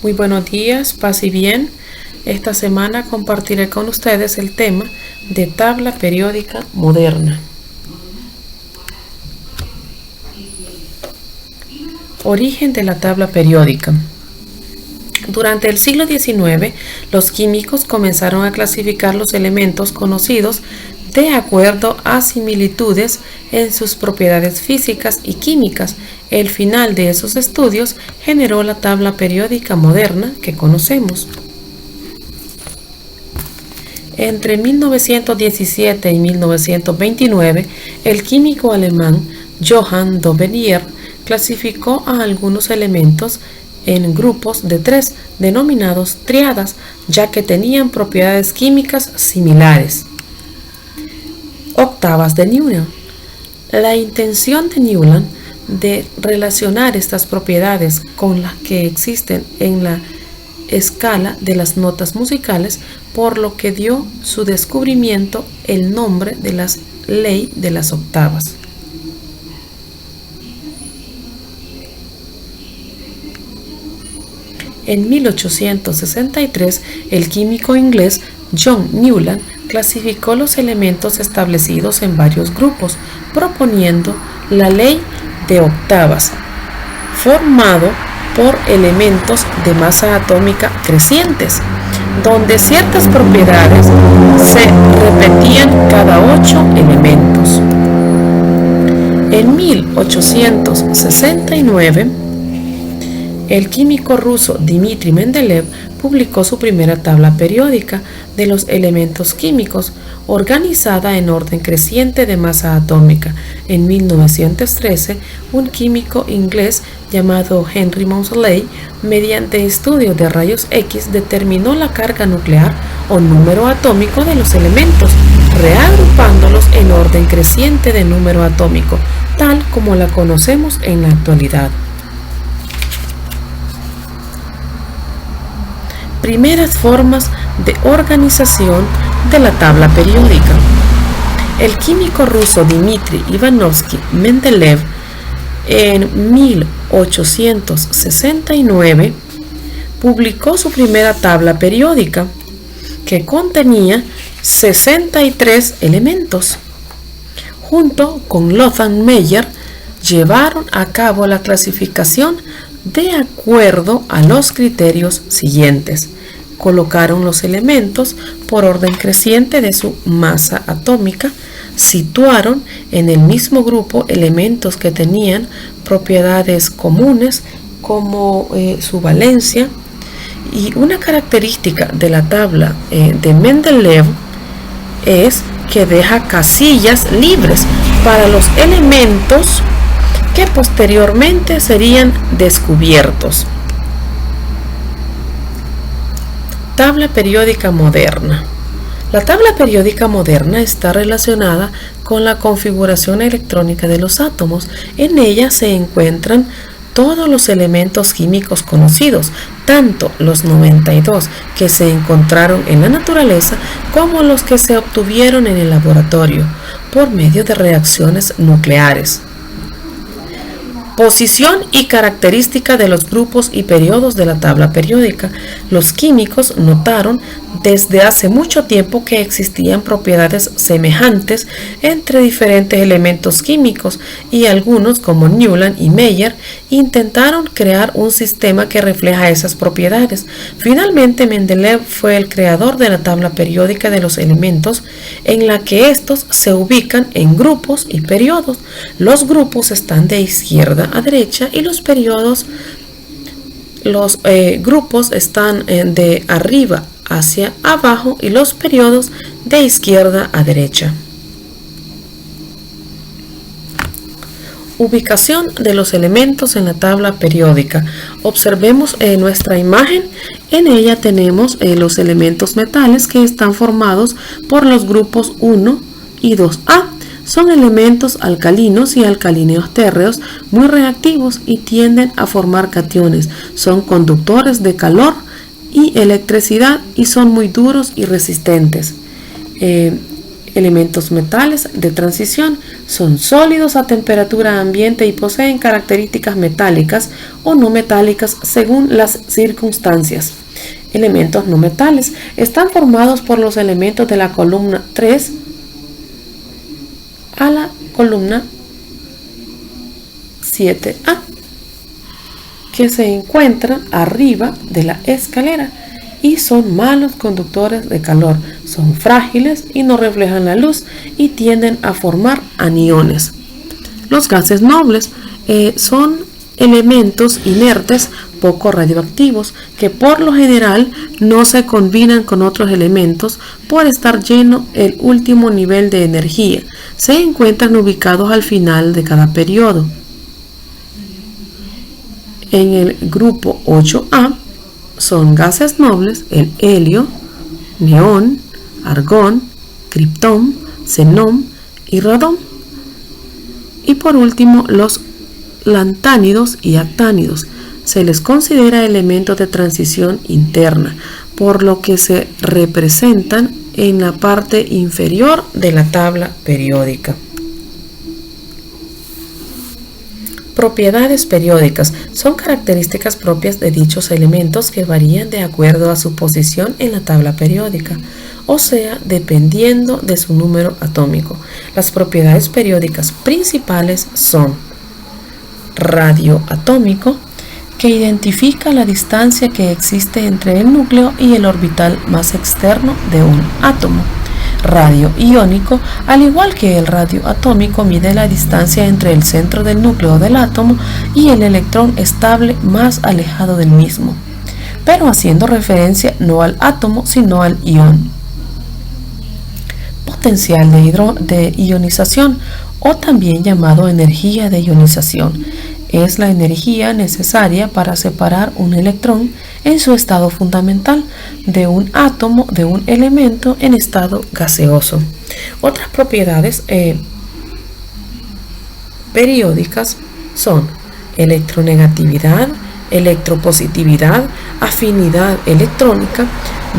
Muy buenos días, paz y bien. Esta semana compartiré con ustedes el tema de tabla periódica moderna. Origen de la tabla periódica. Durante el siglo XIX, los químicos comenzaron a clasificar los elementos conocidos de acuerdo a similitudes en sus propiedades físicas y químicas. El final de esos estudios generó la tabla periódica moderna que conocemos. Entre 1917 y 1929, el químico alemán Johann Dovenier clasificó a algunos elementos en grupos de 3, denominados triadas, ya que tenían propiedades químicas similares. Octavas de Newland. La intención de Newland de relacionar estas propiedades con las que existen en la escala de las notas musicales, por lo que dio su descubrimiento el nombre de la ley de las octavas. En 1863, el químico inglés John Newland clasificó los elementos establecidos en varios grupos, proponiendo la ley de octavas, formado por elementos de masa atómica crecientes, donde ciertas propiedades se repetían cada 8 elementos. En 1869, el químico ruso Dmitri Mendeleev publicó su primera tabla periódica de los elementos químicos, organizada en orden creciente de masa atómica. En 1913, un químico inglés llamado Henry Moseley, mediante estudio de rayos X, determinó la carga nuclear o número atómico de los elementos, reagrupándolos en orden creciente de número atómico, tal como la conocemos en la actualidad. Primeras formas de organización de la tabla periódica. El químico ruso Dmitri Ivanovsky Mendeleev en 1869 publicó su primera tabla periódica, que contenía 63 elementos. Junto con Lothar Meyer llevaron a cabo la clasificación de acuerdo a los criterios siguientes. Colocaron los elementos por orden creciente de su masa atómica, situaron en el mismo grupo elementos que tenían propiedades comunes como su valencia, y una característica de la tabla de Mendeleev es que deja casillas libres para los elementos que posteriormente serían descubiertos. Tabla periódica moderna. La tabla periódica moderna está relacionada con la configuración electrónica de los átomos. En ella se encuentran todos los elementos químicos conocidos, tanto los 92 que se encontraron en la naturaleza como los que se obtuvieron en el laboratorio por medio de reacciones nucleares. Posición y característica de los grupos y periodos de la tabla periódica. Los químicos notaron desde hace mucho tiempo que existían propiedades semejantes entre diferentes elementos químicos, y algunos, como Newland y Meyer, intentaron crear un sistema que refleja esas propiedades. Finalmente, Mendeleev fue el creador de la tabla periódica de los elementos, en la que estos se ubican en grupos y periodos. Los grupos están de izquierda a derecha y los grupos están de arriba hacia abajo y los periodos de izquierda a derecha. Ubicación de los elementos en la tabla periódica. Observemos nuestra imagen. En ella tenemos los elementos metales que están formados por los grupos 1 y 2A. Son elementos alcalinos y alcalíneos térreos muy reactivos y tienden a formar cationes. Son conductores de calor y electricidad y son muy duros y resistentes. Elementos metales de transición son sólidos a temperatura ambiente y poseen características metálicas o no metálicas según las circunstancias. Elementos no metales están formados por los elementos de la columna 3 a la columna 7A, que se encuentran arriba de la escalera y son malos conductores de calor, son frágiles y no reflejan la luz y tienden a formar aniones. Los gases nobles son elementos inertes poco radioactivos que por lo general no se combinan con otros elementos por estar lleno el último nivel de energía. Se encuentran ubicados al final de cada periodo. En el grupo 8A son gases nobles el helio, neón, argón, criptón, xenón y radón. Y por último los lantánidos y actánidos. Se les considera elementos de transición interna, por lo que se representan en la parte inferior de la tabla periódica. Propiedades periódicas son características propias de dichos elementos que varían de acuerdo a su posición en la tabla periódica, o sea, dependiendo de su número atómico. Las propiedades periódicas principales son radioatómico, que identifica la distancia que existe entre el núcleo y el orbital más externo de un átomo. Radio iónico, al igual que el radio atómico, mide la distancia entre el centro del núcleo del átomo y el electrón estable más alejado del mismo, pero haciendo referencia no al átomo sino al ión. Potencial de ionización, o también llamado energía de ionización, es la energía necesaria para separar un electrón en su estado fundamental de un átomo de un elemento en estado gaseoso. Otras propiedades periódicas son electronegatividad, electropositividad, afinidad electrónica,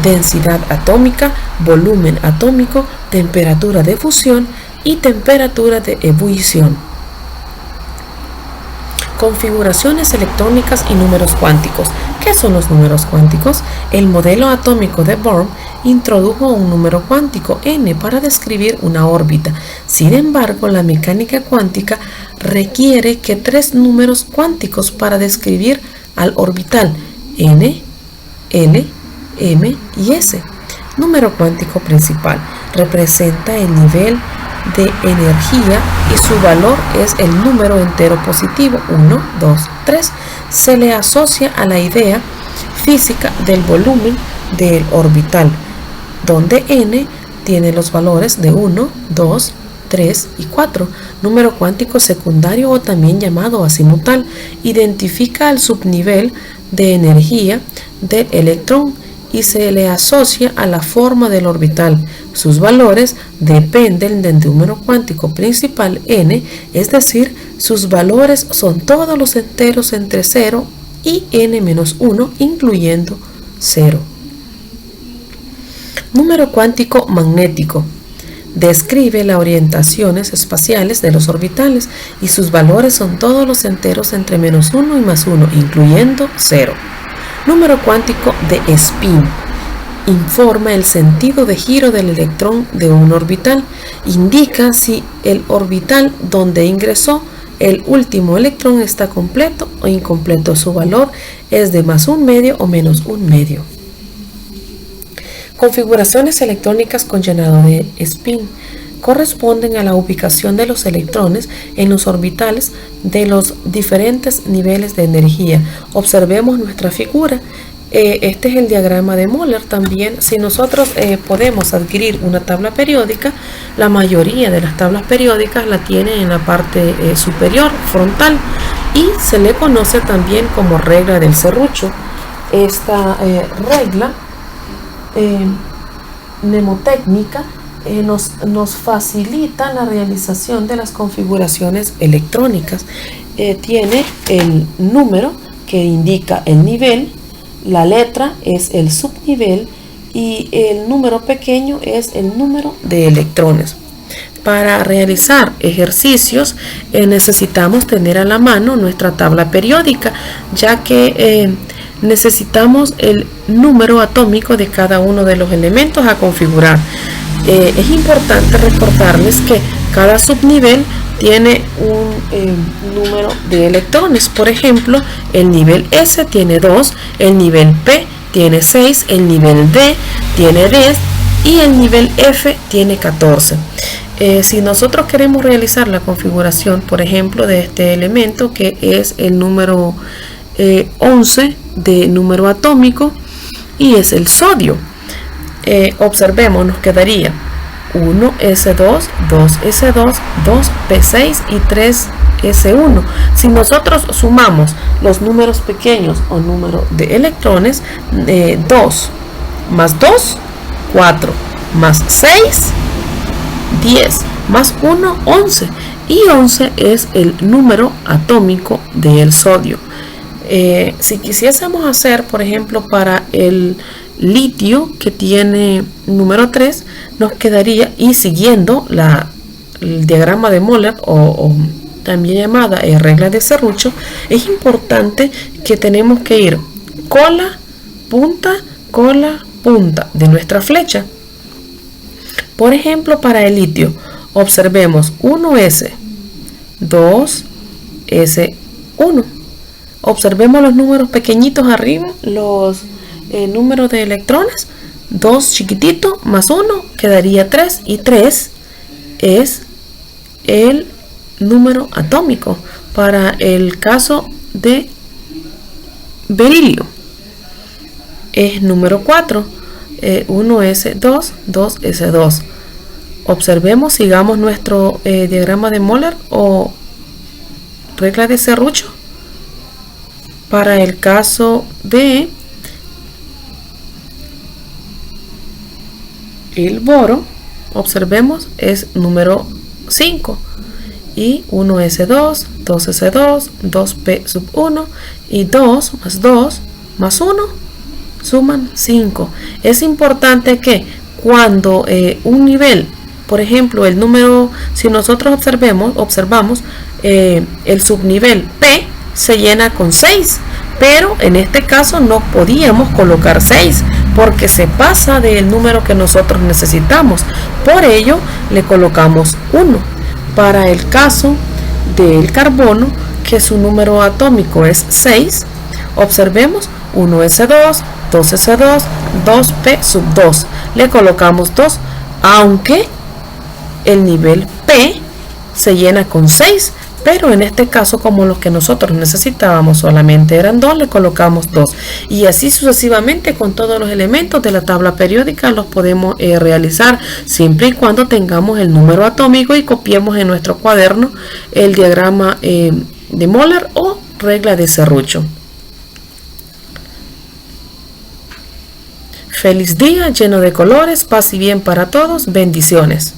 densidad atómica, volumen atómico, temperatura de fusión y temperatura de ebullición. Configuraciones electrónicas y números cuánticos. ¿Qué son los números cuánticos? El modelo atómico de Bohr introdujo un número cuántico n para describir una órbita. Sin embargo, la mecánica cuántica requiere que 3 números cuánticos para describir al orbital n, l, m y s. Número cuántico principal representa el nivel de energía y su valor es el número entero positivo 1, 2, 3. Se le asocia a la idea física del volumen del orbital, donde n tiene los valores de 1, 2, 3 y 4. Número cuántico secundario, o también llamado azimutal, identifica el subnivel de energía del electrón y se le asocia a la forma del orbital. Sus valores dependen del número cuántico principal n, es decir, sus valores son todos los enteros entre 0 y n-1, incluyendo 0. Número cuántico magnético. Describe las orientaciones espaciales de los orbitales y sus valores son todos los enteros entre -1 y +1, incluyendo 0. Número cuántico de spin. Informa el sentido de giro del electrón de un orbital. Indica si el orbital donde ingresó el último electrón está completo o incompleto. Su valor es de +1/2 o -1/2. Configuraciones electrónicas con llenado de spin. Corresponden a la ubicación de los electrones en los orbitales de los diferentes niveles de energía. Observemos nuestra figura. Este es el diagrama de Moller. También, si nosotros podemos adquirir una tabla periódica, la mayoría de las tablas periódicas la tienen en la parte superior, frontal, y se le conoce también como regla del serrucho. Esta regla mnemotécnica nos facilita la realización de las configuraciones electrónicas. Tiene el número que indica el nivel, la letra es el subnivel y el número pequeño es el número de electrones. Para realizar ejercicios necesitamos tener a la mano nuestra tabla periódica, ya que necesitamos el número atómico de cada uno de los elementos a configurar. Es importante recordarles que cada subnivel tiene un número de electrones. Por ejemplo, el nivel S tiene 2, el nivel P tiene 6, el nivel D tiene 10 y el nivel F tiene 14. Si nosotros queremos realizar la configuración, por ejemplo, de este elemento que es el número 11 de número atómico y es el sodio, observemos, nos quedaría 1S2, 2S2, 2P6 y 3S1. Si nosotros sumamos los números pequeños o número de electrones, 2 más 2, 4 más 6, 10 más 1, 11, y 11 es el número atómico del sodio. Si quisiésemos hacer, por ejemplo, para el litio, que tiene número 3, nos quedaría, y siguiendo el diagrama de Moller o también llamada regla de Serrucho, es importante que tenemos que ir cola, punta de nuestra flecha. Por ejemplo, para el litio, observemos 1S, 2S1. Observemos los números pequeñitos arriba, los números de electrones. 2 chiquitito más 1 quedaría 3, y 3 es el número atómico para el caso de berilio. Es número 4. 1S2, 2S2. Observemos, sigamos nuestro diagrama de Moller o regla de Serrucho. Para el caso de el boro, observemos, es número 5. Y 1S2, 2S2, 2P1 y 2 más 1 suman 5. Es importante que cuando un nivel, por ejemplo, el número, si nosotros observamos el subnivel P se llena con 6, pero en este caso no podíamos colocar 6 porque se pasa del número que nosotros necesitamos. Por ello le colocamos 1. Para el caso del carbono, que su número atómico es 6, observemos 1S2, 2S2, 2P2. Le colocamos 2, aunque el nivel P se llena con 6, pero en este caso, como los que nosotros necesitábamos solamente eran 2, le colocamos 2. Y así sucesivamente con todos los elementos de la tabla periódica los podemos realizar, siempre y cuando tengamos el número atómico y copiemos en nuestro cuaderno el diagrama de Moller o regla de Serrucho. Feliz día lleno de colores, paz y bien para todos. Bendiciones.